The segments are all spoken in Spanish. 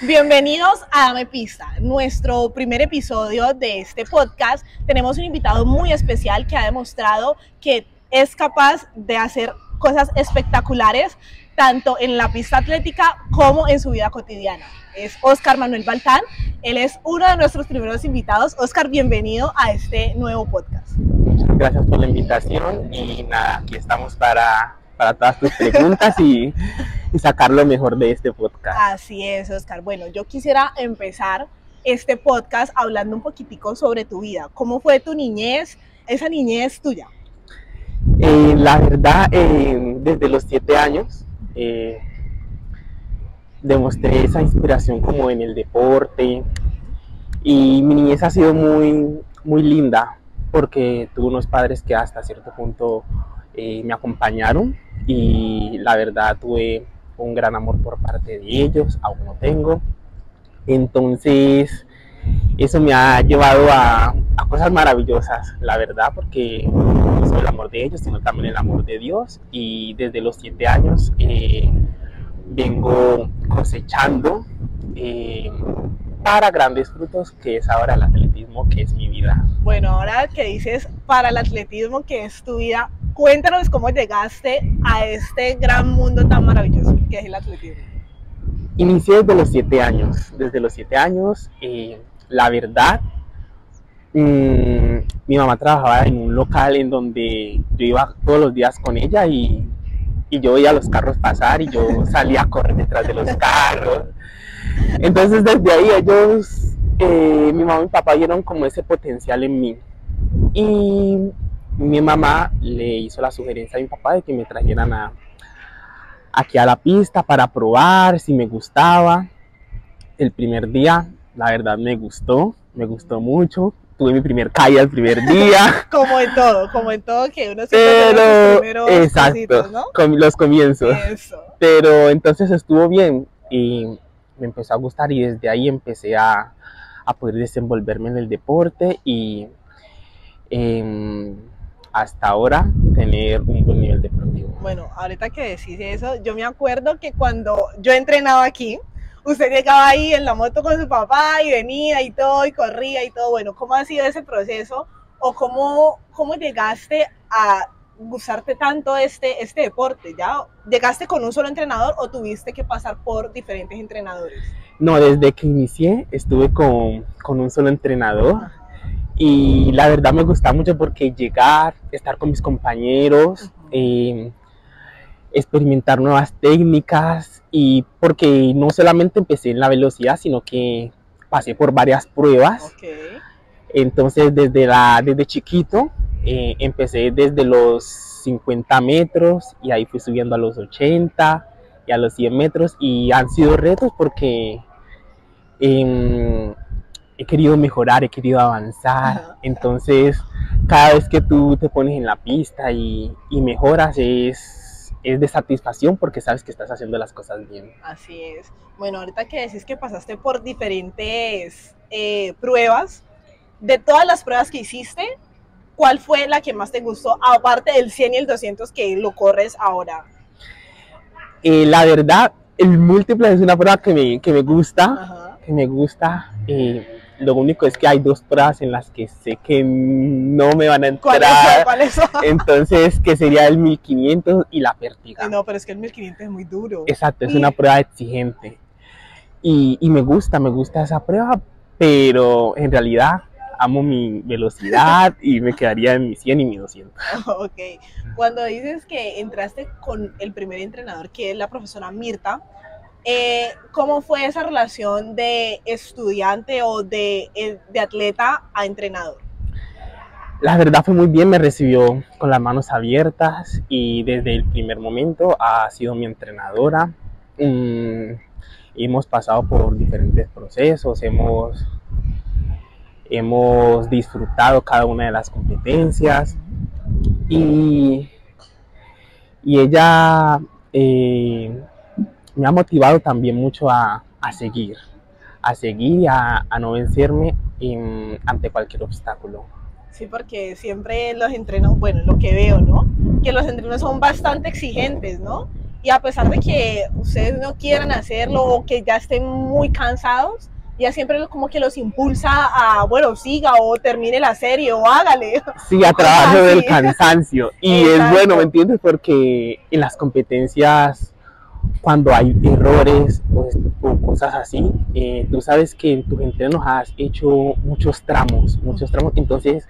Bienvenidos a Dame Pista, nuestro primer episodio de este podcast. Tenemos un invitado muy especial que ha demostrado que es capaz de hacer cosas espectaculares, tanto en la pista atlética como en su vida cotidiana. Es Óscar Manuel Baltán, él es uno de nuestros primeros invitados. Óscar, bienvenido a este nuevo podcast. Muchas gracias por la invitación y nada, aquí estamos para todas tus preguntas y sacar lo mejor de este podcast. Así es, Óscar. Bueno, yo quisiera empezar este podcast hablando un poquitico sobre tu vida. ¿Cómo fue tu niñez, esa niñez tuya? La verdad, desde los 7 años demostré esa inspiración como en el deporte y mi niñez ha sido muy linda porque tuve unos padres que hasta cierto punto me acompañaron y la verdad tuve un gran amor por parte de ellos, aún lo tengo. Entonces eso me ha llevado a cosas maravillosas, la verdad, porque no solo el amor de ellos, sino también el amor de Dios. Y desde los 7 años vengo cosechando para grandes frutos, que es ahora el atletismo, que es mi vida. Bueno, ahora que dices para el atletismo, que es tu vida, cuéntanos cómo llegaste a este gran mundo tan maravilloso que es el atletismo. Inicié desde los 7 años. Desde los 7 años, la verdad, mi mamá trabajaba en un local en donde yo iba todos los días con ella y yo veía los carros pasar y yo salía a correr detrás de los carros. Entonces desde ahí ellos, mi mamá y mi papá vieron como ese potencial en mí. Y mi mamá le hizo la sugerencia a mi papá de que me trajeran aquí a la pista para probar si me gustaba. El primer día, la verdad, me gustó mucho. Tuve mi primer caída el primer día. como en todo que uno siempre tiene sus primeros exacto, cositos, ¿no? Con los comienzos. Eso. Pero entonces estuvo bien y me empezó a gustar y desde ahí empecé a poder desenvolverme en el deporte y hasta ahora tener un buen nivel deportivo. Bueno, ahorita que decís eso, yo me acuerdo que cuando yo entrenaba aquí, usted llegaba ahí en la moto con su papá y venía y todo, y corría y todo. Bueno, ¿cómo ha sido ese proceso? ¿O cómo llegaste a gustarte tanto este deporte? ¿Ya llegaste con un solo entrenador o tuviste que pasar por diferentes entrenadores? No, desde que inicié estuve con un solo entrenador. Y la verdad me gusta mucho porque llegar, estar con mis compañeros, experimentar nuevas técnicas y porque no solamente empecé en la velocidad, sino que pasé por varias pruebas. Okay. Entonces desde chiquito empecé desde los 50 metros y ahí fui subiendo a los 80 y a los 100 metros y han sido retos porque he querido mejorar, he querido avanzar. Entonces cada vez que tú te pones en la pista y mejoras es de satisfacción porque sabes que estás haciendo las cosas bien. Así es. Bueno, ahorita que decís que pasaste por diferentes pruebas, de todas las pruebas que hiciste, ¿cuál fue la que más te gustó? Aparte del 100 y el 200 que lo corres ahora. La verdad, el múltiple es una prueba que me gusta. Ajá. Que me gusta. Lo único es que hay 2 pruebas en las que sé que no me van a entrar. ¿Cuáles son? Entonces, que sería el 1500 y la pértiga. No, pero es que el 1500 es muy duro. Exacto, es una prueba exigente. Y me gusta esa prueba, pero en realidad amo mi velocidad y me quedaría en mi 100 y mi 200. Ok. Cuando dices que entraste con el primer entrenador, que es la profesora Mirta, ¿cómo fue esa relación de estudiante o de atleta a entrenador? La verdad fue muy bien, me recibió con las manos abiertas y desde el primer momento ha sido mi entrenadora. Hemos pasado por diferentes procesos, hemos disfrutado cada una de las competencias y ella me ha motivado también mucho a seguir y a no vencerme ante cualquier obstáculo. Sí, porque siempre los entrenos, bueno, lo que veo, ¿no? Que los entrenos son bastante exigentes, ¿no? y a pesar de que ustedes no quieran hacerlo o que ya estén muy cansados, ya siempre como que los impulsa a, bueno, siga o termine la serie o hágale. Sí, a trabajo del cansancio. Y es bueno, ¿me entiendes? Porque en las competencias, cuando hay errores o cosas así, tú sabes que en tus entrenos has hecho muchos tramos, entonces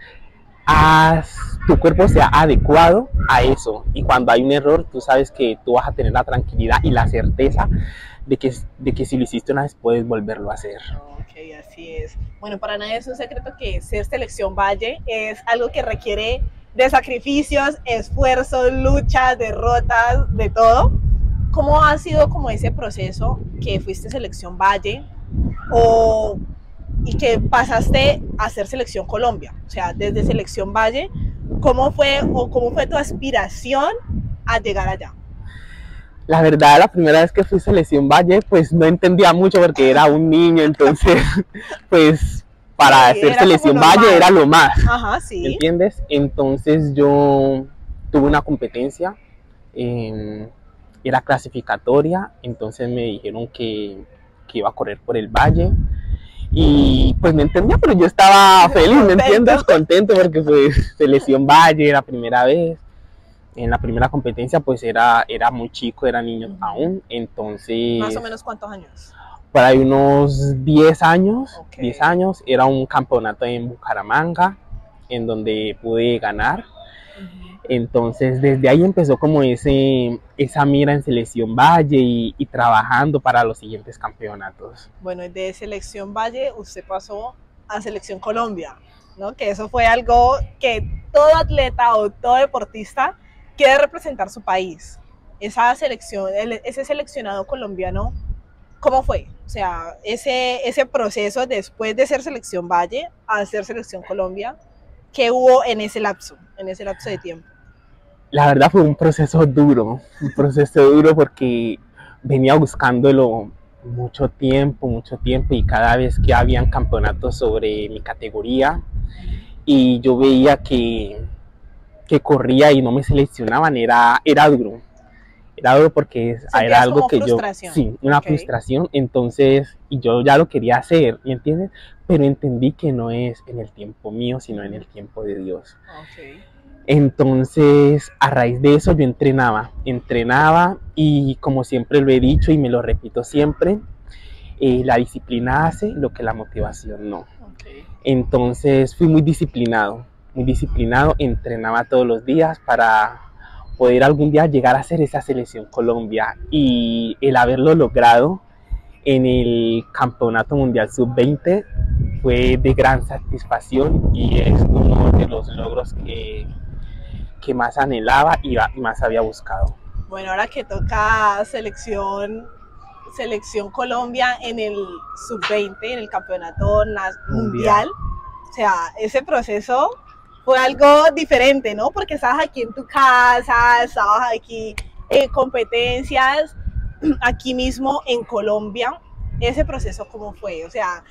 tu cuerpo se ha adecuado a eso, y cuando hay un error tú sabes que tú vas a tener la tranquilidad y la certeza de que si lo hiciste una vez puedes volverlo a hacer. Ok, así es. Bueno, para nadie es un secreto que ser Selección Valle es algo que requiere de sacrificios, esfuerzos, luchas, derrotas, de todo. ¿Cómo ha sido como ese proceso que fuiste Selección Valle y que pasaste a ser Selección Colombia? O sea, desde Selección Valle, ¿cómo fue tu aspiración a llegar allá? La verdad, la primera vez que fui Selección Valle, pues no entendía mucho porque era un niño, entonces, pues para ser Selección Valle era lo más. Ajá, sí. ¿Entiendes? Entonces yo tuve una competencia, era clasificatoria, entonces me dijeron que iba a correr por el Valle. Y pues me entendía, pero yo estaba feliz, ¿me entiendes? Contento porque pues Selección Valle, la primera vez. En la primera competencia pues era muy chico, era niño aún, entonces... ¿Más o menos cuántos años? Por ahí unos 10 años, okay. 10 años, era un campeonato en Bucaramanga, en donde pude ganar. Entonces desde ahí empezó como esa mira en Selección Valle y trabajando para los siguientes campeonatos. Bueno, de Selección Valle usted pasó a Selección Colombia, ¿no? Que eso fue algo que todo atleta o todo deportista quiere representar su país. Esa selección, ese seleccionado colombiano, ¿cómo fue? O sea, ese proceso después de ser Selección Valle a ser Selección Colombia, ¿qué hubo en ese lapso de tiempo? La verdad fue un proceso duro porque venía buscándolo mucho tiempo y cada vez que habían campeonatos sobre mi categoría y yo veía que corría y no me seleccionaban, era duro porque era algo que yo, sí, una frustración, entonces, y yo ya lo quería hacer, ¿me entiendes? Pero entendí que no es en el tiempo mío, sino en el tiempo de Dios. Entonces, a raíz de eso yo entrenaba y como siempre lo he dicho y me lo repito siempre, la disciplina hace lo que la motivación no. Entonces fui muy disciplinado, entrenaba todos los días para poder algún día llegar a ser esa Selección Colombia, y el haberlo logrado en el Campeonato Mundial Sub-20 fue de gran satisfacción y es uno de los logros que más anhelaba y más había buscado. Bueno, ahora que toca Selección Colombia en el Sub-20, en el Campeonato Mundial, o sea, ese proceso fue algo diferente, ¿no? Porque estabas aquí en tu casa, estabas aquí en competencias, aquí mismo en Colombia. Ese proceso, ¿cómo fue? O sea,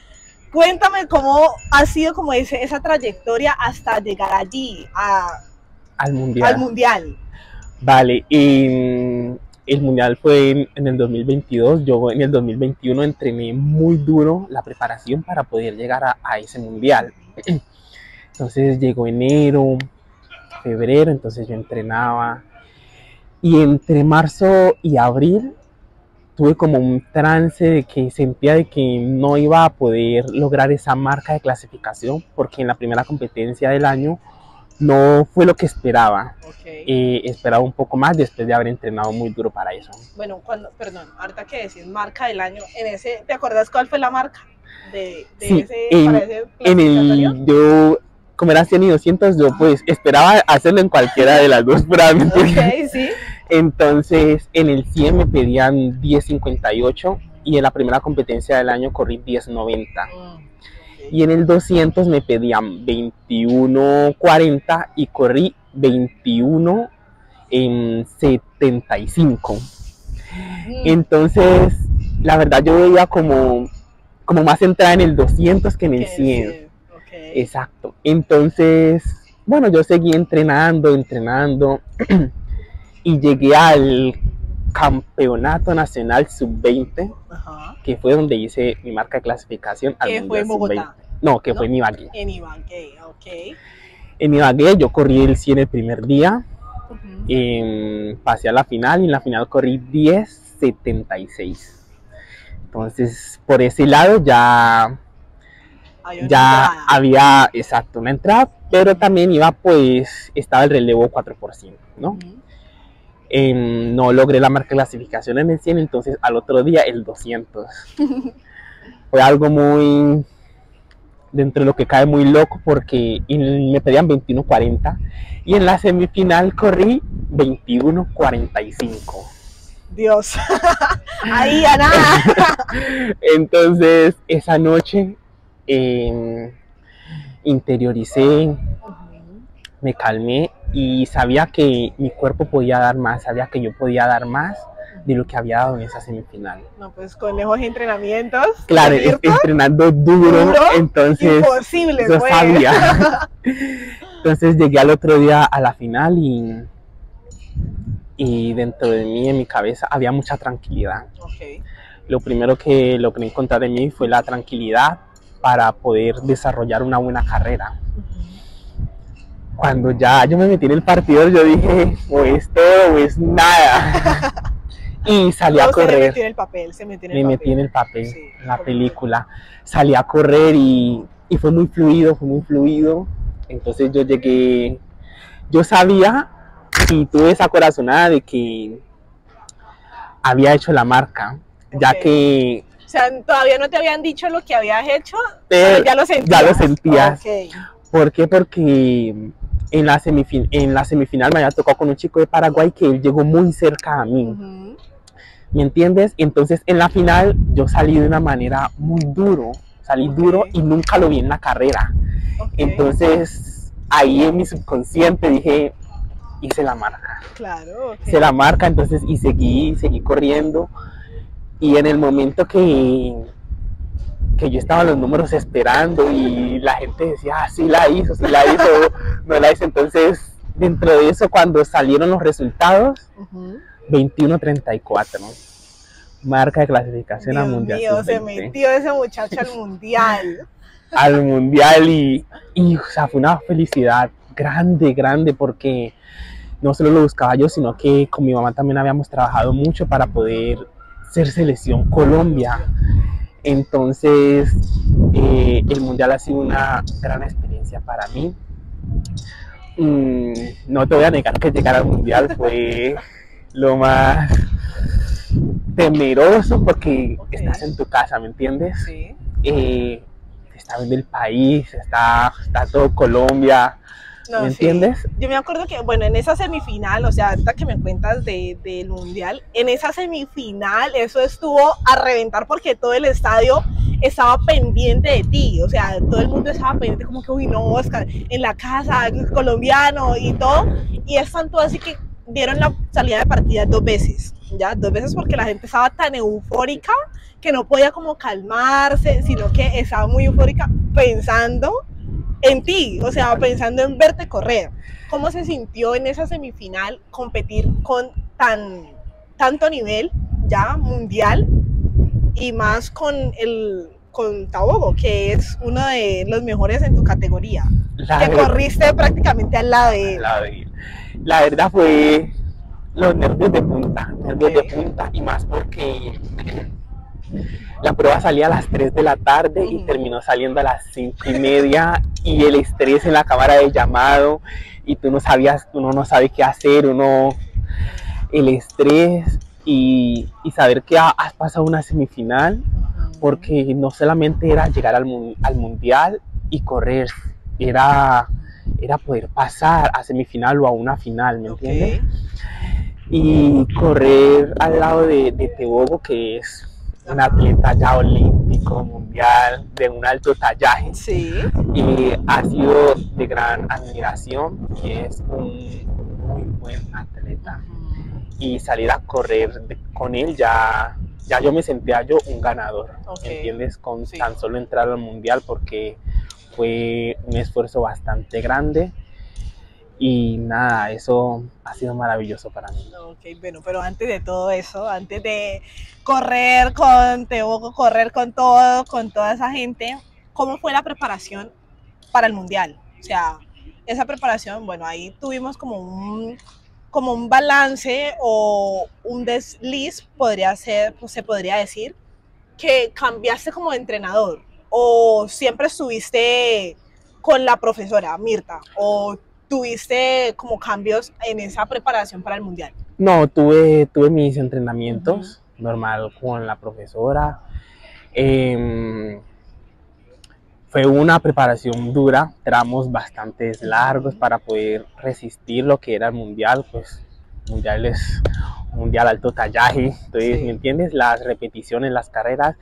cuéntame cómo ha sido como esa trayectoria hasta llegar allí, al Mundial. Vale, el Mundial fue en el 2022, yo en el 2021 entrené muy duro la preparación para poder llegar a ese Mundial. Entonces llegó enero, febrero, entonces yo entrenaba y entre marzo y abril tuve como un trance de que sentía de que no iba a poder lograr esa marca de clasificación porque en la primera competencia del año no fue lo que esperaba. Esperaba un poco más después de haber entrenado muy duro para eso. Bueno, ahorita que decís marca del año, ¿te acuerdas cuál fue la marca sí, yo, como era 100 y 200, yo pues esperaba hacerlo en cualquiera de las dos pruebas. Sí. Entonces en el 100 me pedían 10.58 y en la primera competencia del año corrí 10.90. Y en el 200 me pedían 21.40 y corrí 21 en 75. Entonces, la verdad yo veía como más centrada en el 200 que en el 100. Exacto. Entonces, bueno, yo seguí entrenando y llegué Campeonato Nacional Sub-20, Ajá. que fue donde hice mi marca de clasificación al Que fue en Mundial Bogotá. Sub-20. No, que ¿No? fue en Ibagué. En Ibagué, ok. En Ibagué yo corrí el 100 el primer día, Ujú. pasé a la final y en la final corrí 10:76. Entonces, por ese lado ya Hay una ya entrada. había, exacto, una entrada, pero también iba, pues, estaba el relevo 4%, ¿no? Ujú. No logré la marca de clasificación en el 100, entonces al otro día el 200. Fue algo muy, dentro de lo que cae, muy loco, porque me pedían 21:40 y en la semifinal corrí 21:45. Dios. Ahí a nada. Entonces, esa noche interioricé, Ujú. me calmé y sabía que mi cuerpo podía dar más, sabía que yo podía dar más de lo que había dado en esa semifinal. No, pues con lejos entrenamientos. Claro, ¿cierto? entrenando duro, entonces Imposible, yo pues. sabía. Entonces llegué al otro día a la final y dentro de mí, en mi cabeza, había mucha tranquilidad. Ok. Lo primero que logré encontrar de mí fue la tranquilidad para poder desarrollar una buena carrera. Cuando ya yo me metí en el partido, yo dije, o es todo o es nada. Y salí a No, se correr. metió en el papel, se metió en el Me papel. metí en el papel, Sí, en la correcto. película. Salí a correr y fue muy fluido, fue muy fluido. Entonces yo llegué, yo sabía y tuve esa corazonada de que había hecho la marca, ya Ok. que O sea, todavía no te habían dicho lo que habías hecho, pero pero ya lo sentías. ya lo sentías. Ok. ¿Por qué? Porque en la semifinal me había tocado con un chico de Paraguay que él llegó muy cerca a mí. Ujú. ¿Me entiendes? Entonces en la final yo salí de una manera muy duro, salí Ok. duro y nunca lo vi en la carrera. Ok. Entonces ahí en mi subconsciente dije, hice la marca. Claro, ok. Hice la marca, entonces y seguí corriendo. Y en el momento que yo estaba en los números esperando y la gente decía, ah, sí la hizo, no la hizo. Entonces dentro de eso, cuando salieron los resultados, Ujú. 21:34, ¿no? Marca de clasificación al Dios Mundial mío, se Sub-20. metió ese muchacho al mundial. Al Mundial y o sea, fue una felicidad grande, porque no solo lo buscaba yo, sino que con mi mamá también habíamos trabajado mucho para poder ser selección Colombia. Entonces, el Mundial ha sido una gran experiencia para mí. No te voy a negar que llegar al Mundial fue lo más temeroso porque Ok. estás en tu casa, ¿me entiendes? Sí. Está viendo el país, está todo Colombia, No, ¿me sí. entiendes? Yo me acuerdo que, bueno, en esa semifinal, o sea, ahorita que me cuentas del mundial, en esa semifinal eso estuvo a reventar porque todo el estadio estaba pendiente de ti, o sea, todo el mundo estaba pendiente como que, uy, no, Oscar, en la casa, colombiano y todo, y es tanto así que dieron la salida de partida 2 veces, ya, 2 veces porque la gente estaba tan eufórica que no podía como calmarse, sino que estaba muy eufórica pensando en ti, o sea, pensando en verte correr. ¿Cómo se sintió en esa semifinal competir con tanto nivel ya mundial y más con Tabogo, que es uno de los mejores en tu categoría? Que corriste prácticamente al lado de él. La verdad fue los nervios de punta, y más porque la prueba salía a las 3 de la tarde y terminó saliendo a las 5:30 y el estrés en la cámara de llamado y uno no sabe qué hacer, el estrés y saber que has pasado una semifinal, porque no solamente era llegar al mundial y correr, era poder pasar a semifinal o a una final, ¿me entiendes? Y correr al lado de Tebogo, que es un atleta ya olímpico, mundial, de un alto tallaje. Sí. Y ha sido de gran admiración, es un muy buen atleta. Y salir a correr con él ya yo me sentía un ganador, ¿entiendes? Con tan solo entrar al mundial, porque fue un esfuerzo bastante grande Y nada, eso ha sido maravilloso para mí. Ok, bueno, pero antes de todo eso, antes de correr con Tebo, correr con todo, con toda esa gente, ¿cómo fue la preparación para el Mundial? O sea, esa preparación, bueno, ahí tuvimos como un balance o un desliz, podría ser, pues, se podría decir, que cambiaste como de entrenador o siempre estuviste con la profesora Mirta o tuviste como cambios en esa preparación para el Mundial. No, tuve mis entrenamientos normal con la profesora. Fue una preparación dura, tramos bastante largos para poder resistir lo que era el Mundial, pues Mundial es un Mundial alto tallaje, entonces, Sí. ¿me entiendes? Las repeticiones, las carreras,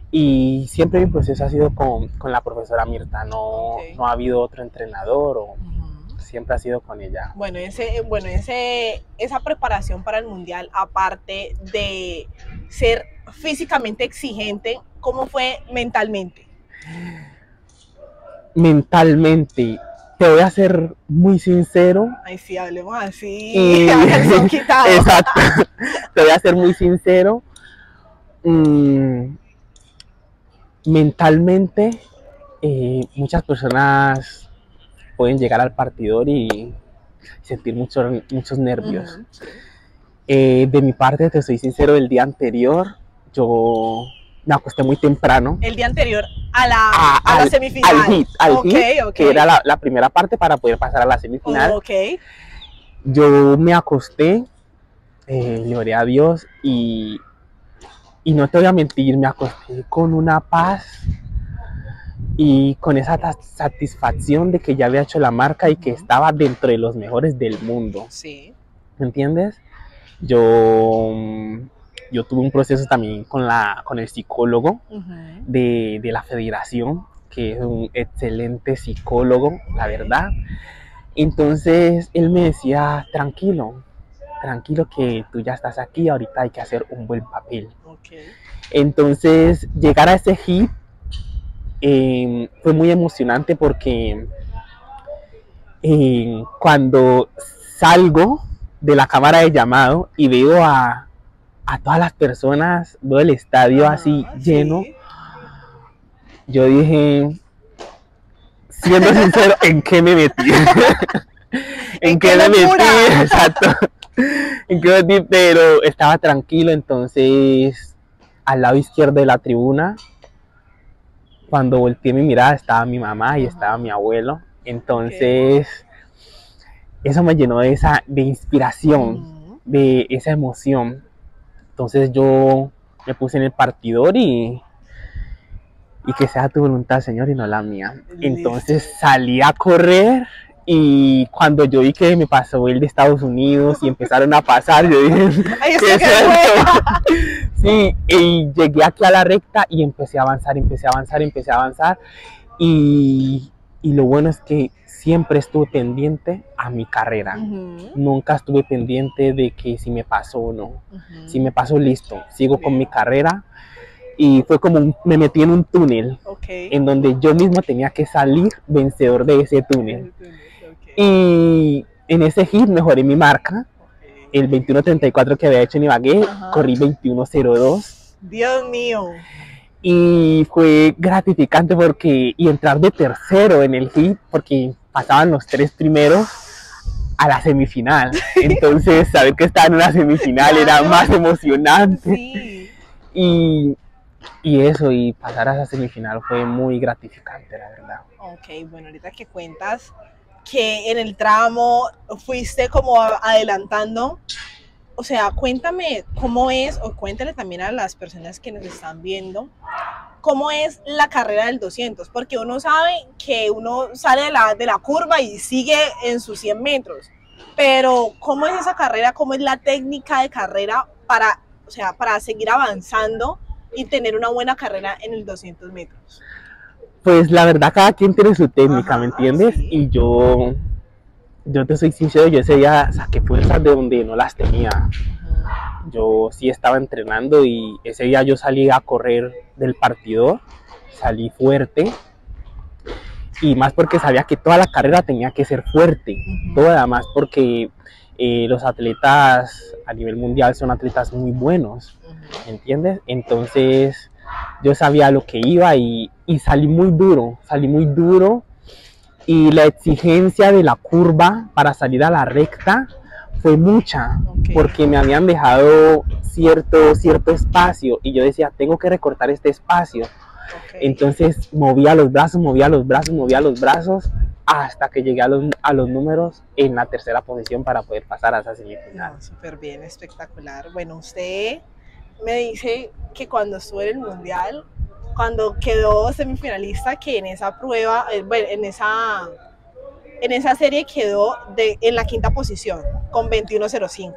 y siempre mi proceso ha sido con la profesora Mirta, no, Ok. no ha habido otro entrenador, o siempre ha sido con ella. Bueno, esa preparación para el Mundial, aparte de ser físicamente exigente, ¿cómo fue mentalmente? Mentalmente, te voy a ser muy sincero. Ay, sí, hablemos así, calzón quitado. Exacto, te voy a ser muy sincero. Mentalmente, muchas personas pueden llegar al partidor y sentir muchos nervios. Sí. De mi parte, te soy sincero, el día anterior yo me acosté muy temprano. El día anterior a la semifinal. Al Ok, hit, ok. que era la primera parte para poder pasar a la semifinal. Ok. Yo me acosté, le oré a Dios y no te voy a mentir, me acosté con una paz y con esa satisfacción de que ya había hecho la marca y que estaba dentro de los mejores del mundo. Sí. ¿Me entiendes? Yo tuve un proceso también con el psicólogo de la federación, que es un excelente psicólogo, la verdad. Entonces él me decía, tranquilo que tú ya estás aquí, ahorita hay que hacer un buen papel. Okay. Entonces llegar a ese hit fue muy emocionante porque cuando salgo de la cámara de llamado y veo a todas las personas, veo el estadio así lleno, sí. Yo dije, siendo sincero, ¿en qué me metí? ¿En qué me metí? Exacto. ¿En qué me metí? Pero estaba tranquilo, entonces al lado izquierdo de la tribuna, cuando volteé mi mirada, estaba mi mamá y estaba mi abuelo. Entonces, eso me llenó de inspiración, de esa emoción. Entonces yo me puse en el partidor y que sea tu voluntad, Señor, y no la mía. Entonces salí a correr y cuando yo vi que me pasó el de Estados Unidos y empezaron a pasar, yo dije, ¿qué es esto? Sí, y llegué aquí a la recta y empecé a avanzar y lo bueno es que siempre estuve pendiente a mi carrera. Nunca estuve pendiente de que si me pasó o no. Si me pasó, listo, sigo con mi carrera. Y fue como me metí en un túnel en donde yo mismo tenía que salir vencedor de ese túnel. Y en ese hit mejoré mi marca. El 21.34 que había hecho en Ibagué, corrí 21.02. Dios mío. Y fue gratificante y entrar de tercero en el hit, porque pasaban los 3 primeros a la semifinal. Entonces saber que estaba en una semifinal era más emocionante. Sí. Y pasar a esa semifinal fue muy gratificante, la verdad. Ok, bueno, ahorita que cuentas que en el tramo fuiste como adelantando, o sea, cuéntame cómo es, o cuéntale también a las personas que nos están viendo, cómo es la carrera del 200, porque uno sabe que uno sale de la curva y sigue en sus 100 metros, pero ¿cómo es esa carrera? ¿Cómo es la técnica de carrera para seguir avanzando y tener una buena carrera en el 200 metros? Pues la verdad, cada quien tiene su técnica, ¿me entiendes? Sí. Y yo te soy sincero, yo ese día saqué fuerzas de donde no las tenía. Yo sí estaba entrenando y ese día yo salí a correr del partidor, salí fuerte y más porque sabía que toda la carrera tenía que ser fuerte, todo además porque los atletas a nivel mundial son atletas muy buenos, ¿entiendes? Entonces yo sabía lo que iba y salí muy duro y la exigencia de la curva para salir a la recta fue mucha, porque me habían dejado cierto espacio y yo decía, tengo que recortar este espacio. Entonces movía los brazos hasta que llegué a los números en la tercera posición para poder pasar a esa semifinal. No, súper bien, espectacular. Bueno, usted me dice que cuando estuvo en el mundial, cuando quedó semifinalista, que en esa prueba, bueno, en esa serie quedó en la quinta posición con 21.05.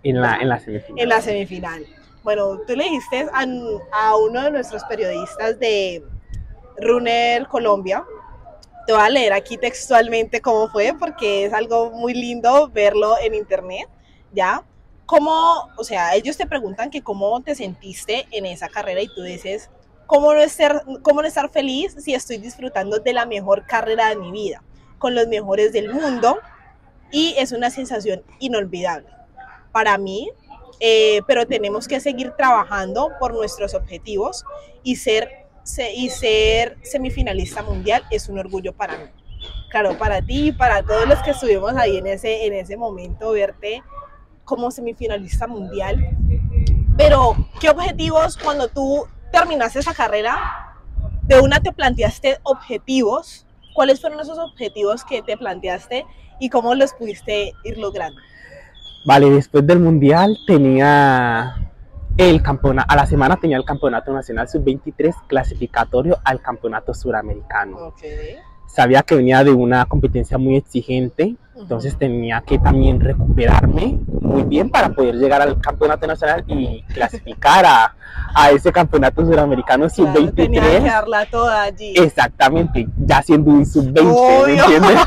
En la semifinal. En la semifinal. Bueno, tú le dijiste a uno de nuestros periodistas de Runner Colombia, te voy a leer aquí textualmente cómo fue, porque es algo muy lindo verlo en internet, ¿ya? O sea, ellos te preguntan que cómo te sentiste en esa carrera y tú dices, ¿cómo no estar feliz si estoy disfrutando de la mejor carrera de mi vida, con los mejores del mundo? Y es una sensación inolvidable para mí, pero tenemos que seguir trabajando por nuestros objetivos y ser semifinalista mundial es un orgullo para mí. Claro, para ti y para todos los que estuvimos ahí en ese momento, verte como semifinalista mundial. Pero, ¿qué objetivos cuando tú terminaste esa carrera? De una te planteaste objetivos. ¿Cuáles fueron esos objetivos que te planteaste y cómo los pudiste ir logrando? Vale, después del mundial tenía el campeonato, a la semana tenía el campeonato nacional sub-23 clasificatorio al campeonato suramericano. Sabía que venía de una competencia muy exigente, entonces tenía que también recuperarme muy bien para poder llegar al campeonato nacional y clasificar a ese campeonato suramericano sub-23. Tenía que darla toda allí. Exactamente, ya siendo un sub-20, ¿me entiendes?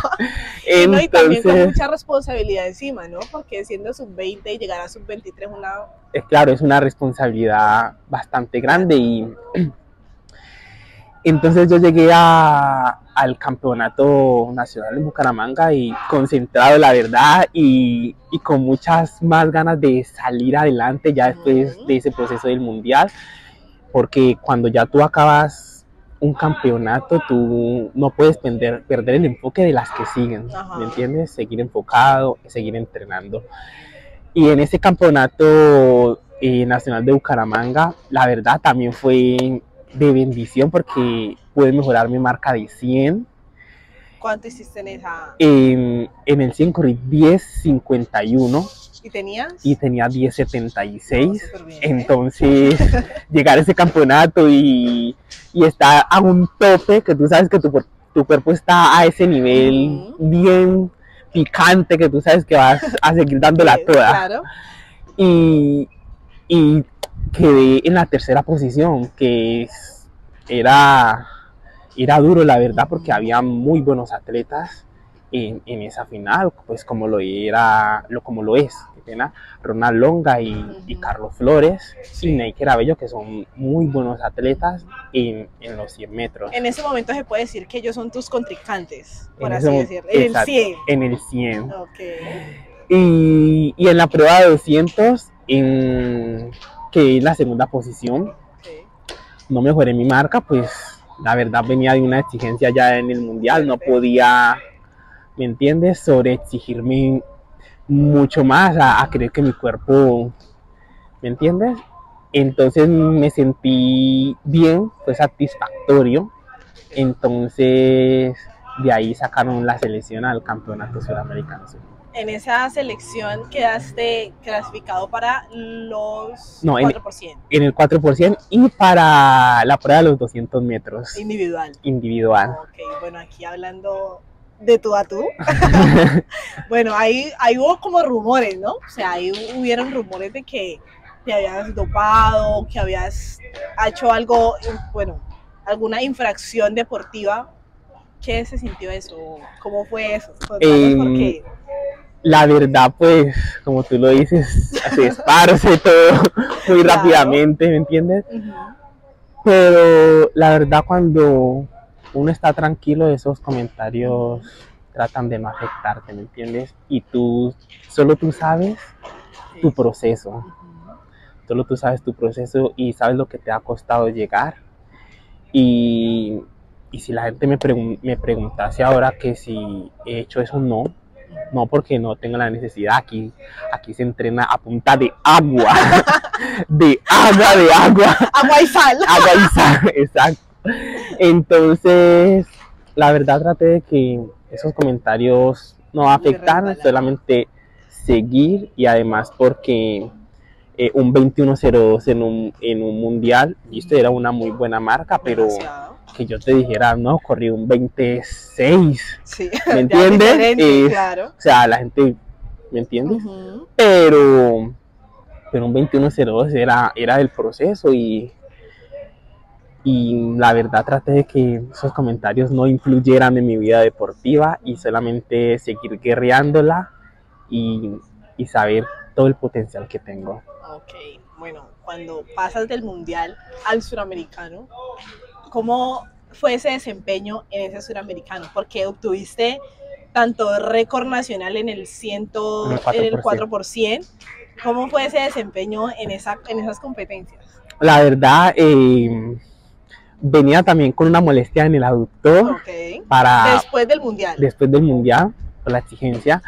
Entonces, y también con mucha responsabilidad encima, ¿no? Porque siendo sub-20 y llegar a sub-23 claro, es una responsabilidad bastante grande y entonces yo llegué al campeonato nacional en Bucaramanga y concentrado, la verdad, y con muchas más ganas de salir adelante ya después de ese proceso del mundial, porque cuando ya tú acabas un campeonato, tú no puedes perder el enfoque de las que siguen, ¿me entiendes? Seguir enfocado, seguir entrenando. Y en ese campeonato nacional de Bucaramanga, la verdad también fue de bendición porque pude mejorar mi marca de 100. ¿Cuánto hiciste en esa? En el 100 corrí 10.51. ¿Y tenías? Y tenía 10.76. Entonces, llegar a ese campeonato y estar a un tope, que tú sabes que tu cuerpo está a ese nivel bien picante, que tú sabes que vas a seguir dándola toda. Claro. Y quedé en la tercera posición, que era duro, la verdad, porque había muy buenos atletas en esa final, pues como lo es, qué pena, Ronald Longa y Carlos Flores y Neiker Abello, que son muy buenos atletas en los 100 metros. En ese momento se puede decir que ellos son tus contrincantes, por así decirlo, en el 100. En el 100. Y en la prueba de 200, que es la segunda posición, no mejoré mi marca, pues la verdad venía de una exigencia ya en el mundial, no podía, ¿me entiendes?, sobre exigirme mucho más, a creer que mi cuerpo, ¿me entiendes? Entonces me sentí bien, fue satisfactorio, entonces de ahí sacaron la selección al campeonato sudamericano. En esa selección quedaste clasificado para los 4%. En el 4% y para la prueba de los 200 metros. Individual. Ok, bueno, aquí hablando de tú a tú. Bueno, ahí hubo como rumores, ¿no? O sea, ahí hubieron rumores de que te habías dopado, que habías hecho algo, bueno, alguna infracción deportiva. ¿Qué se sintió eso? ¿Cómo fue eso? Porque la verdad, pues, como tú lo dices, se esparce todo muy rápidamente, ¿me entiendes? Pero la verdad, cuando uno está tranquilo, esos comentarios tratan de no afectarte, ¿me entiendes? Y solo tú sabes tu proceso, solo tú sabes tu proceso y sabes lo que te ha costado llegar. Y si la gente me preguntase ahora que si he hecho eso, no porque no tengo la necesidad. Aquí se entrena a punta de agua, de agua. Agua y sal. Agua y sal, exacto. Entonces, la verdad traté de que esos comentarios no afectaran, solamente seguir, y además porque un 21.02 en un mundial, listo, era una muy buena marca, pero que yo te dijera, no, corrí un 26, sí, ¿me entiendes? Claro. O sea, la gente, ¿me entiendes? Pero un 21.02 era del proceso, y la verdad traté de que esos comentarios no influyeran en mi vida deportiva y solamente seguir guerreándola y saber todo el potencial que tengo. Ok, bueno, cuando pasas del mundial al suramericano, ¿cómo fue ese desempeño en ese suramericano? Porque obtuviste tanto récord nacional en el 4%. ¿Cómo fue ese desempeño en esas competencias? La verdad, venía también con una molestia en el aductor. Okay. Después del mundial, por la exigencia.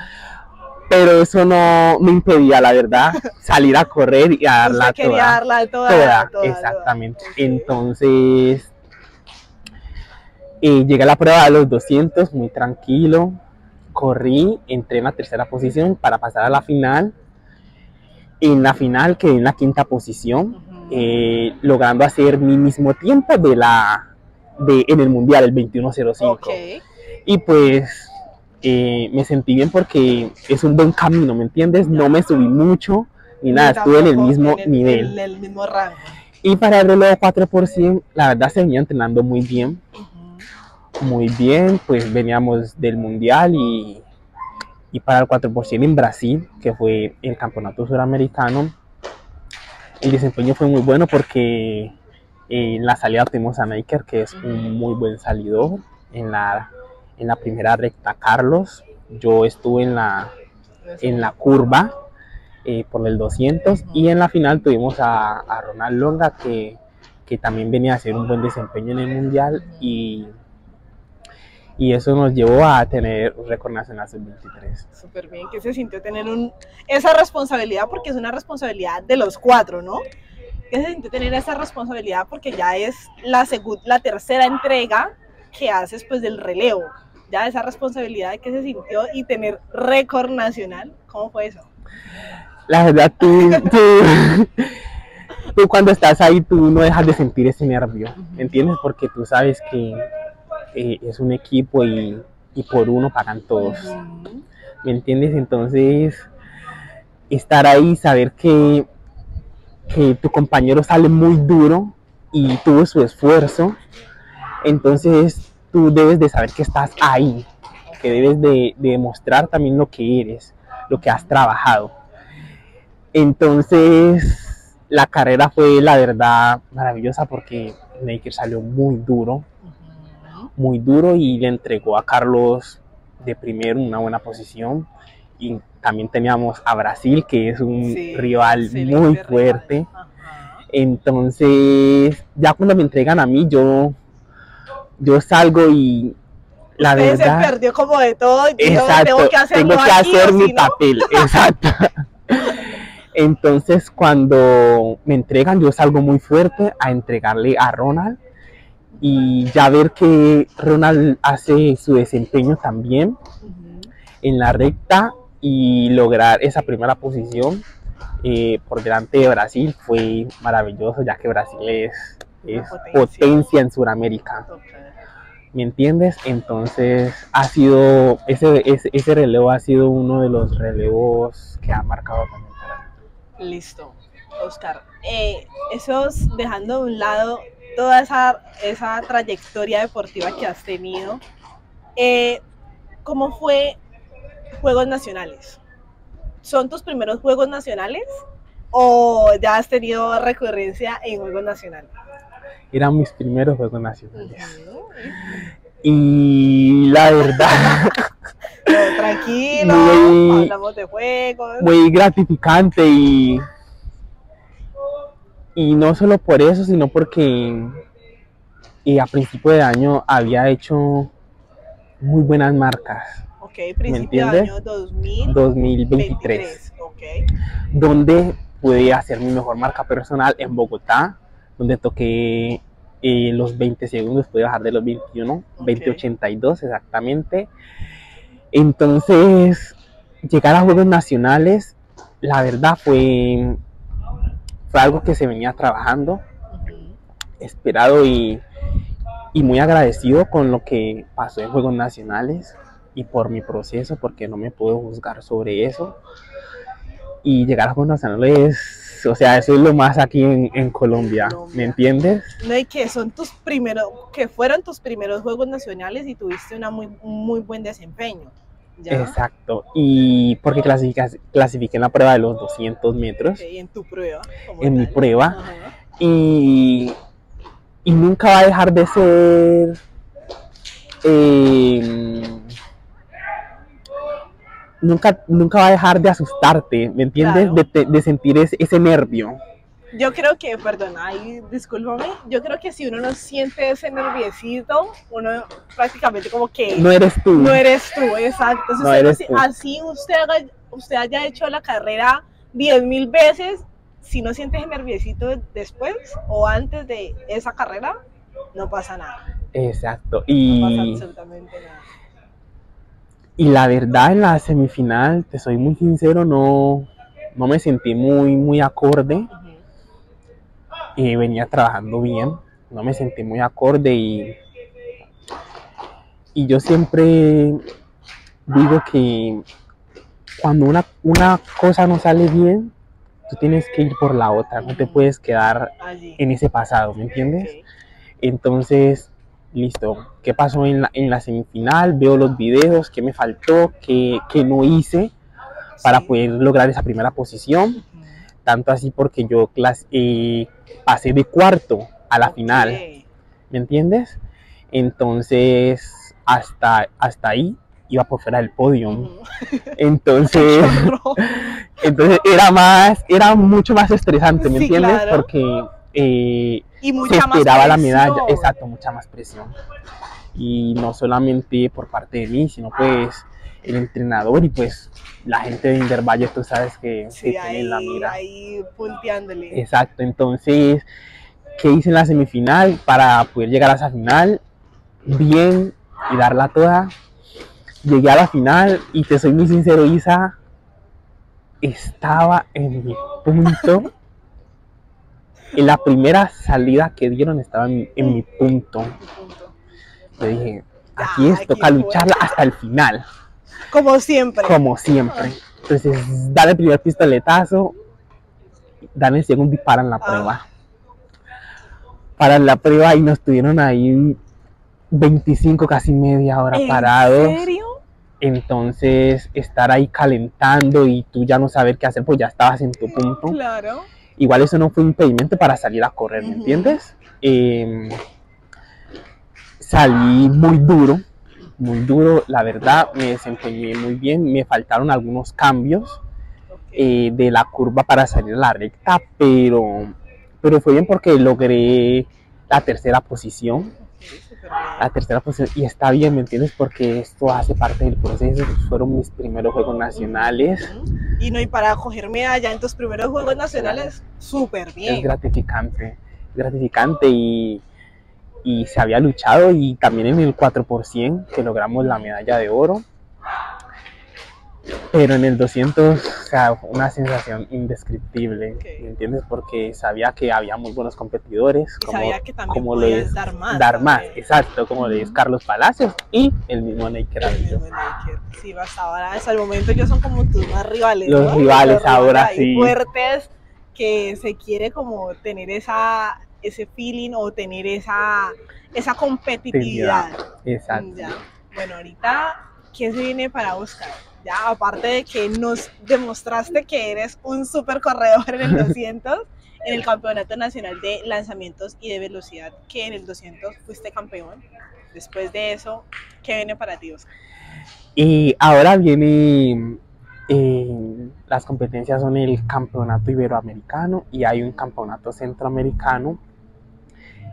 Pero eso no me impedía, la verdad, salir a correr y a darla toda. Exactamente. Okay. Entonces, llegué a la prueba de los 200 muy tranquilo. Corrí, entré en la tercera posición para pasar a la final. En la final quedé en la quinta posición, logrando hacer mi mismo tiempo en el mundial, el 21.05. Okay. Y pues me sentí bien porque es un buen camino, ¿me entiendes? No me subí mucho ni nada, estuve en el mismo nivel. En el mismo rango. Y para el reloj 4%, la verdad se venía entrenando muy bien. Muy bien, pues veníamos del mundial y para el 4% en Brasil, que fue el campeonato suramericano, el desempeño fue muy bueno porque en la salida tuvimos a Neiker, que es un muy buen salidor. En la primera recta, Carlos, yo estuve en la curva por el 200, y en la final tuvimos a Ronald Longa, que también venía a hacer un buen desempeño en el mundial, y eso nos llevó a tener un récord nacional sub-23. Súper bien. ¿Qué se sintió tener esa responsabilidad? Porque es una responsabilidad de los 4, ¿no? ¿Qué se sintió tener esa responsabilidad? Porque ya es la tercera entrega que haces pues del relevo. Ya esa responsabilidad, ¿de qué se sintió? Y tener récord nacional, ¿cómo fue eso? La verdad, tú cuando estás ahí, tú no dejas de sentir ese nervio, ¿entiendes? Porque tú sabes que es un equipo y por uno pagan todos, ¿me entiendes? Entonces, estar ahí, saber que tu compañero sale muy duro y tuvo su esfuerzo, entonces tú debes de saber que estás ahí, que debes de demostrar también lo que eres, lo que has trabajado. Entonces, la carrera fue, la verdad, maravillosa porque Neiker salió muy duro, y le entregó a Carlos de primero una buena posición. Y también teníamos a Brasil, que es un rival muy fuerte. Entonces, ya cuando me entregan a mí, yo salgo y la verdad... se perdió como de todo y exacto, tengo que hacer mi papel, exacto. Entonces, cuando me entregan, yo salgo muy fuerte a entregarle a Ronald, y ya ver que Ronald hace su desempeño también en la recta y lograr esa primera posición por delante de Brasil fue maravilloso, ya que Brasil es potencia en Sudamérica. ¿Me entiendes? Entonces ha sido ese relevo ha sido uno de los relevos que ha marcado también para mí. Listo, Oscar. Dejando de un lado toda esa trayectoria deportiva que has tenido, ¿cómo fue Juegos Nacionales? ¿Son tus primeros Juegos Nacionales o ya has tenido recurrencia en Juegos Nacionales? Eran mis primeros Juegos Nacionales. Y la verdad, Pero tranquilo, muy, hablamos de juegos. muy gratificante y no solo por eso, sino porque a principio de año había hecho muy buenas marcas, Ok, ¿me principio de entiendes? año 2023. 2023, Ok. donde pude hacer mi mejor marca personal en Bogotá, donde toqué los 20 segundos, pude bajar de los 21, Ok. 20:82 exactamente. Entonces, llegar a Juegos Nacionales, la verdad fue algo que se venía trabajando, Ujú. esperado y muy agradecido con lo que pasó en Juegos Nacionales y por mi proceso, porque no me puedo juzgar sobre eso. Y llegar a Juegos Nacionales, o sea, eso es lo más aquí en Colombia, ¿me entiendes? No, y que son tus primeros, que fueron tus primeros Juegos Nacionales y tuviste un muy buen desempeño. ¿Ya? Exacto, y porque clasifiqué en la prueba de los 200 metros, Ok, en tu prueba. Como en mi tal. prueba, Ajá. y nunca va a dejar de ser nunca va a dejar de asustarte, ¿me entiendes? Claro. De sentir ese nervio. Yo creo que, perdona, ahí discúlpame, yo creo que si uno no siente ese nerviosito, uno prácticamente como que No eres tú. no eres tú, exacto. Si No usted eres tú. así usted haya hecho la carrera 10.000 veces, si no sientes el nerviosito después o antes de esa carrera, no pasa nada. Exacto. No pasa absolutamente nada. Y la verdad, en la semifinal, te soy muy sincero, no me sentí muy acorde. Venía trabajando bien, no me sentí muy acorde y yo siempre digo que cuando una cosa no sale bien, tú tienes que ir por la otra, no te puedes quedar en ese pasado, ¿me entiendes? Okay. Entonces, listo, ¿qué pasó en la semifinal? Veo los videos, ¿qué me faltó? ¿Qué no hice para poder lograr esa primera posición? Tanto así porque yo pasé de cuarto a la final, ¿me entiendes? Entonces, hasta ahí iba por fuera del podio. Entonces era mucho más estresante, ¿me entiendes? Claro. Porque se esperaba la medalla, exacto, mucha más presión. Y no solamente por parte de mí, sino pues el entrenador y pues la gente de Indervalle, tú sabes que tienen la mira. Ahí punteándole. Exacto, entonces, ¿qué hice en la semifinal para poder llegar a esa final bien y darla toda? Llegué a la final y te soy muy sincero, Isa, estaba en mi punto. En la primera salida que dieron estaba en mi punto. Yo dije, aquí toca lucharla hasta el final. Como siempre. Como siempre. Entonces, dan el primer pistoletazo, dan el segundo y paran la prueba. Paran la prueba y nos tuvieron ahí 25, casi media hora parados. ¿En serio? Entonces, estar ahí calentando y tú ya no saber qué hacer, pues ya estabas en tu punto. Claro. Igual eso no fue impedimento para salir a correr, ¿me entiendes? Salí muy duro, la verdad, me desempeñé muy bien, me faltaron algunos cambios de la curva para salir a la recta, pero fue bien porque logré la tercera posición. Y está bien, ¿me entiendes? Porque esto hace parte del proceso. Fueron mis primeros Juegos Nacionales. Y para coger medalla en tus primeros Juegos Nacionales, súper bien. Es gratificante y se había luchado, y también en el 4% que logramos la medalla de oro. Pero en el 200, o sea, una sensación indescriptible, ¿me entiendes? Porque sabía que había muy buenos competidores, como lo es dar más, exacto, como lo es Carlos Palacios y el mismo Neiker Avillo. Sí, hasta el momento ellos son como tus más rivales, los ¿no? rivales ahora sí. Fuertes, que se quiere como tener ese feeling o tener esa competitividad. Exacto. Ya. Bueno, ahorita, ¿qué se viene para Oscar? Ya, aparte de que nos demostraste que eres un súper corredor en el 200, en el Campeonato Nacional de Lanzamientos y de Velocidad, que en el 200 fuiste campeón. después de eso, ¿qué viene para ti, Oscar? Y ahora viene, las competencias son el campeonato iberoamericano y hay un campeonato centroamericano.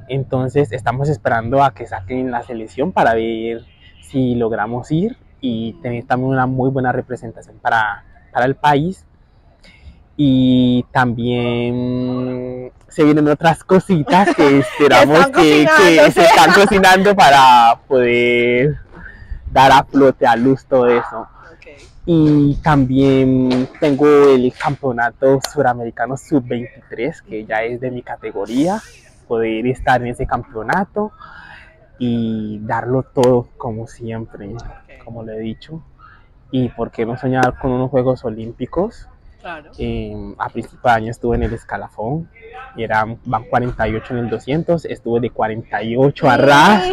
Entonces estamos esperando a que saquen la selección para ver si logramos ir y tener también una muy buena representación para el país. Y también se vienen otras cositas que esperamos que se están cocinando para poder dar a flote, a luz todo eso. Okay. Y también tengo el campeonato suramericano sub-23, que ya es de mi categoría, poder estar en ese campeonato y darlo todo como siempre, como lo he dicho. Y por qué no soñar con unos Juegos Olímpicos. Claro. A principio de año estuve en el escalafón, van 48 en el 200, estuve de 48 a ras.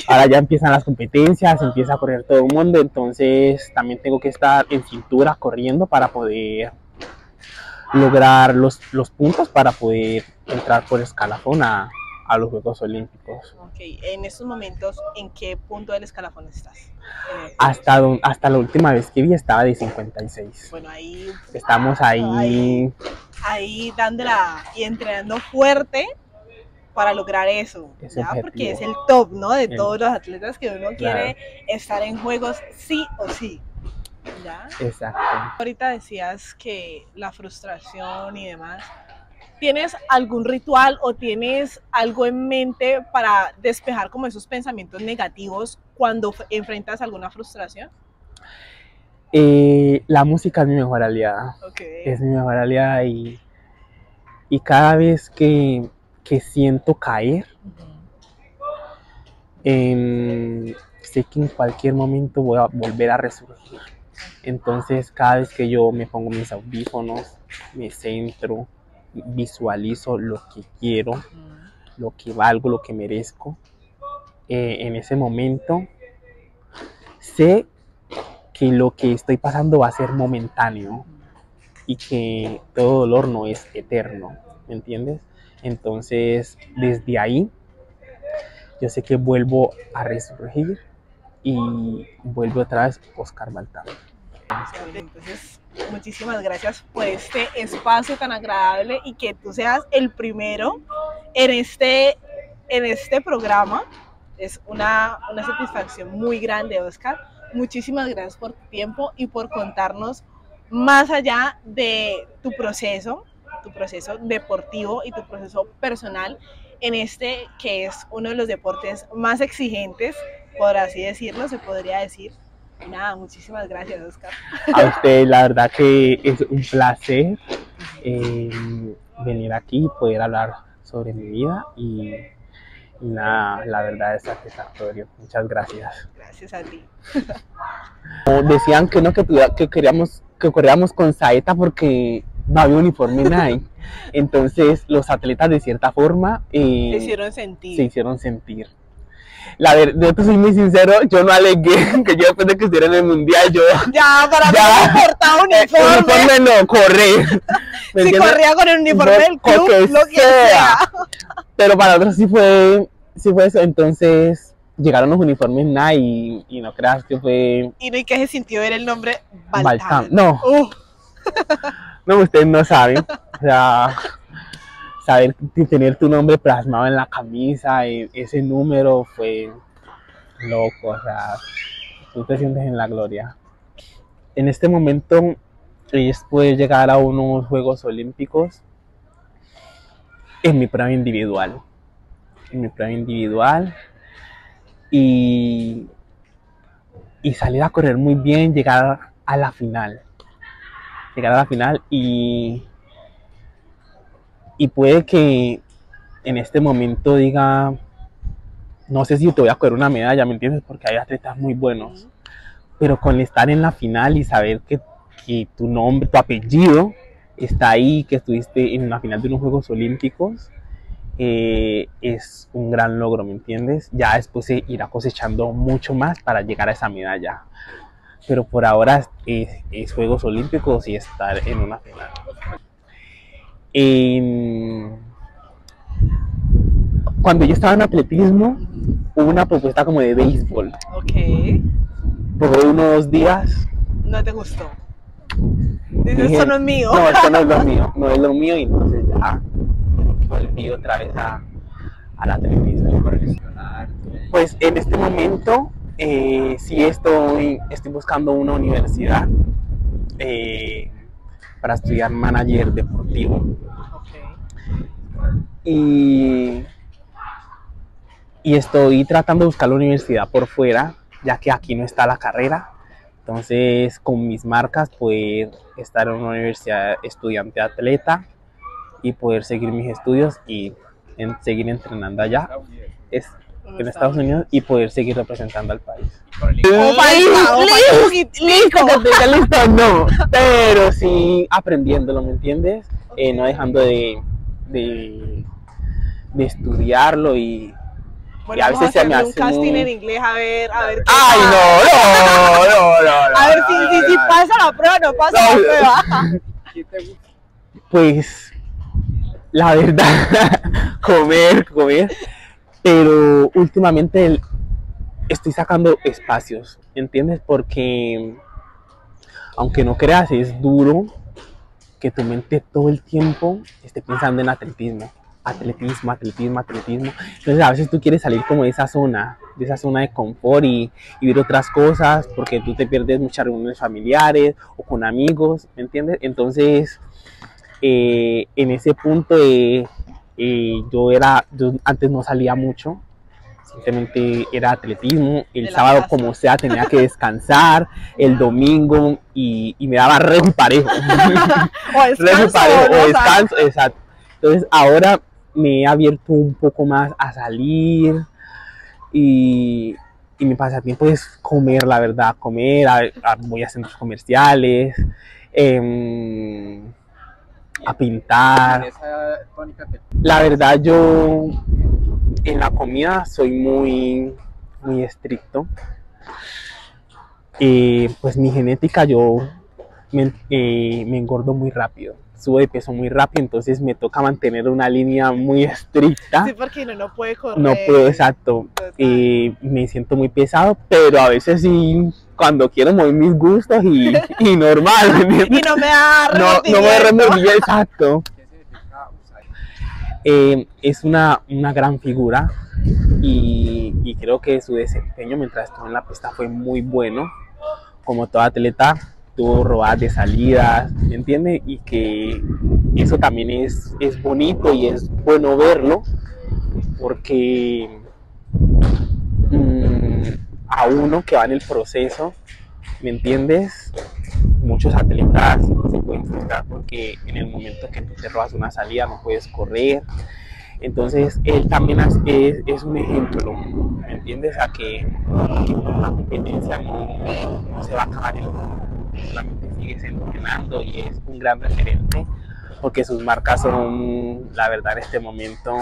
Ahora ya empiezan las competencias, empieza a correr todo el mundo, entonces también tengo que estar en cintura corriendo para poder lograr los puntos para poder entrar por escalafón a los Juegos Olímpicos. Ok, en estos momentos, ¿en qué punto del escalafón estás? Hasta la última vez que vi estaba de 56. Bueno, ahí estamos ahí dándola y entrenando fuerte para lograr eso, ¿ya? Porque es el top, ¿no? De todos los atletas que uno quiere estar en juegos sí o sí, ¿ya? Exacto. Ahorita decías que la frustración y demás. ¿Tienes algún ritual o tienes algo en mente para despejar como esos pensamientos negativos cuando enfrentas alguna frustración? La música es mi mejor aliada. Okay. Es mi mejor aliada y cada vez que siento caer, sé que en cualquier momento voy a volver a resurgir. Entonces cada vez que yo me pongo mis audífonos, me centro, visualizo lo que quiero, lo que valgo, lo que merezco, en ese momento sé que lo que estoy pasando va a ser momentáneo y que todo dolor no es eterno, ¿me entiendes? Entonces desde ahí yo sé que vuelvo a resurgir y vuelvo otra vez Oscar Baltán. Entonces, muchísimas gracias por este espacio tan agradable y que tú seas el primero en este programa. Es una satisfacción muy grande, Oscar. Muchísimas gracias por tu tiempo y por contarnos más allá de tu proceso deportivo y tu proceso personal en este que es uno de los deportes más exigentes, por así decirlo, se podría decir. Y nada, muchísimas gracias, Oscar. A usted, la verdad que es un placer venir aquí y poder hablar sobre mi vida y nada, la verdad es satisfactorio. Muchas gracias. Gracias a ti. Decían que no, que queríamos que corríamos con saeta porque no había uniforme Nike. Entonces los atletas de cierta forma se hicieron sentir. La verdad, yo te soy muy sincero, yo no alegué que yo después de que estuviera en el mundial, yo... Ya, para mí no me importaba uniforme. El uniforme no, corre. Si corría con el uniforme del club, lo que sea. Pero para nosotros sí fue eso, entonces llegaron los uniformes Nike y no creas que fue... ¿Y no hay que se sintió ver el nombre Baltán? No. No, ustedes no saben, o sea... Saber tener tu nombre plasmado en la camisa, ese número fue loco, o sea, tú te sientes en la gloria. En este momento es poder llegar a unos Juegos Olímpicos en mi prueba individual. Y salir a correr muy bien, llegar a la final y puede que en este momento diga, no sé si te voy a coger una medalla, ¿me entiendes? Porque hay atletas muy buenos. Pero con estar en la final y saber que tu nombre, tu apellido está ahí, que estuviste en la final de unos Juegos Olímpicos, es un gran logro, ¿me entiendes? Ya después se irá cosechando mucho más para llegar a esa medalla. Pero por ahora es Juegos Olímpicos y estar en una final. Cuando yo estaba en atletismo, hubo una propuesta como de béisbol. Ok. Por unos días. ¿No te gustó? Dices, Dije, esto no es mío. no, esto no es lo mío, no es lo mío, y entonces ya volví otra vez al atletismo. Pues en este momento sí estoy buscando una universidad para estudiar manager deportivo. Y estoy tratando de buscar la universidad por fuera, ya que aquí no está la carrera. Entonces, con mis marcas, poder estar en una universidad estudiante atleta y poder seguir mis estudios y seguir entrenando allá en Estados Unidos y poder seguir representando al país. Listo, no, pero sí aprendiéndolo, ¿me entiendes? No dejando de estudiarlo y bueno, a veces se me hace un casting en inglés a ver qué ¡ay, no! A ver si pasa la prueba, no pasa la prueba. Pues la verdad, comer, pero últimamente estoy sacando espacios, ¿entiendes? Porque aunque no creas, es duro que tu mente todo el tiempo esté pensando en atletismo. Entonces a veces tú quieres salir como de esa zona de confort y ver otras cosas, porque tú te pierdes muchas reuniones familiares o con amigos, ¿me entiendes? Entonces en ese punto yo antes no salía mucho, simplemente era atletismo, el sábado como sea tenía que descansar, el domingo y me daba re parejo. O descanso, exacto. Entonces ahora me he abierto un poco más a salir y mi pasatiempo es comer, la verdad, voy a centros comerciales, a pintar. La verdad, yo en la comida soy muy estricto. Pues mi genética, yo me engordo muy rápido, subo de peso muy rápido, entonces me toca mantener una línea muy estricta. Sí, porque uno no puede correr. No puedo, exacto. Me siento muy pesado, pero a veces sí, cuando quiero mover mis gustos y normal. Y no me da remordimiento. No me da remordimiento, exacto. Es una gran figura y creo que su desempeño mientras estuvo en la pista fue muy bueno. Como todo atleta, tuvo robadas de salidas, ¿me entiendes? Y que eso también es bonito y es bueno verlo, porque a uno que va en el proceso, ¿me entiendes? Muchos atletas se pueden frustrar porque en el momento que tú te robas una salida no puedes correr. Entonces él también es un ejemplo, ¿me entiendes? A que una competencia no se va a acabar en el mundo, solamente sigues entrenando y es un gran referente porque sus marcas son, la verdad, en este momento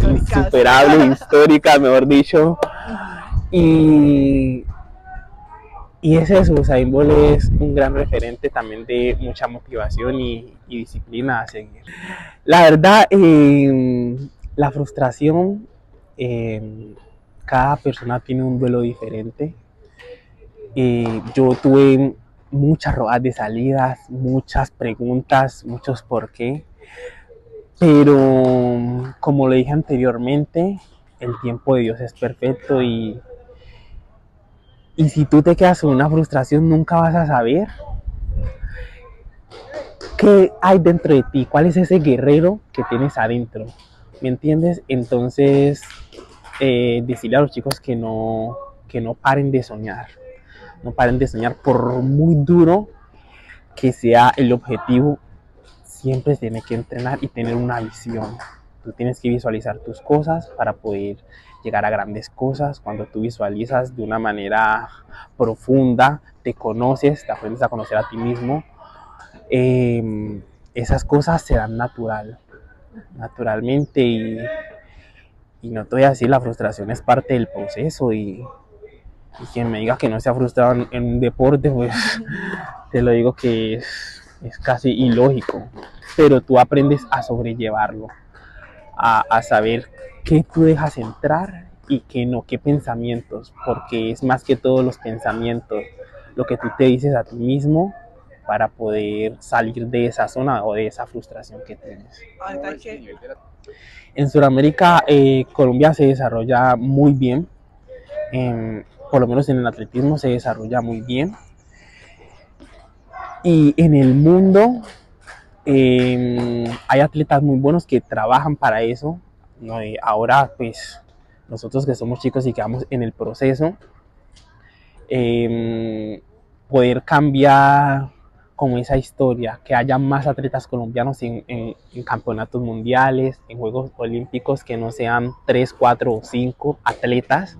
insuperables, históricas, mejor dicho. Y es eso, Usain Bolt es un gran referente también de mucha motivación y disciplina a seguir. La verdad, la frustración, cada persona tiene un duelo diferente. Yo tuve muchas robadas de salidas, muchas preguntas, muchos por qué. Pero como le dije anteriormente, el tiempo de Dios es perfecto y si tú te quedas con una frustración, nunca vas a saber qué hay dentro de ti, cuál es ese guerrero que tienes adentro, ¿me entiendes? Entonces, decirle a los chicos que no paren de soñar, por muy duro que sea el objetivo, siempre tiene que entrenar y tener una visión. Tú tienes que visualizar tus cosas para poder llegar a grandes cosas. Cuando tú visualizas de una manera profunda, te conoces, te aprendes a conocer a ti mismo, esas cosas se dan naturalmente y no te voy a decir, la frustración es parte del proceso y quien me diga que no se ha frustrado en un deporte, pues te lo digo que es casi ilógico, pero tú aprendes a sobrellevarlo, a saber qué tú dejas entrar y qué pensamientos, porque es más que todo los pensamientos, lo que tú te dices a ti mismo para poder salir de esa zona o de esa frustración que tienes. En Sudamérica, Colombia se desarrolla muy bien, por lo menos en el atletismo se desarrolla muy bien. Y en el mundo hay atletas muy buenos que trabajan para eso. Ahora, pues, nosotros que somos chicos y que vamos en el proceso, poder cambiar como esa historia, que haya más atletas colombianos en campeonatos mundiales, en Juegos Olímpicos, que no sean 3, 4 o 5 atletas,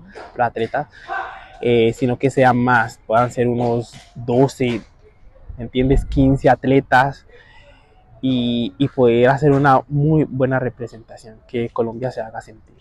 sino que sean más, puedan ser unos 12, ¿entiendes? 15 atletas y poder hacer una muy buena representación, que Colombia se haga sentir.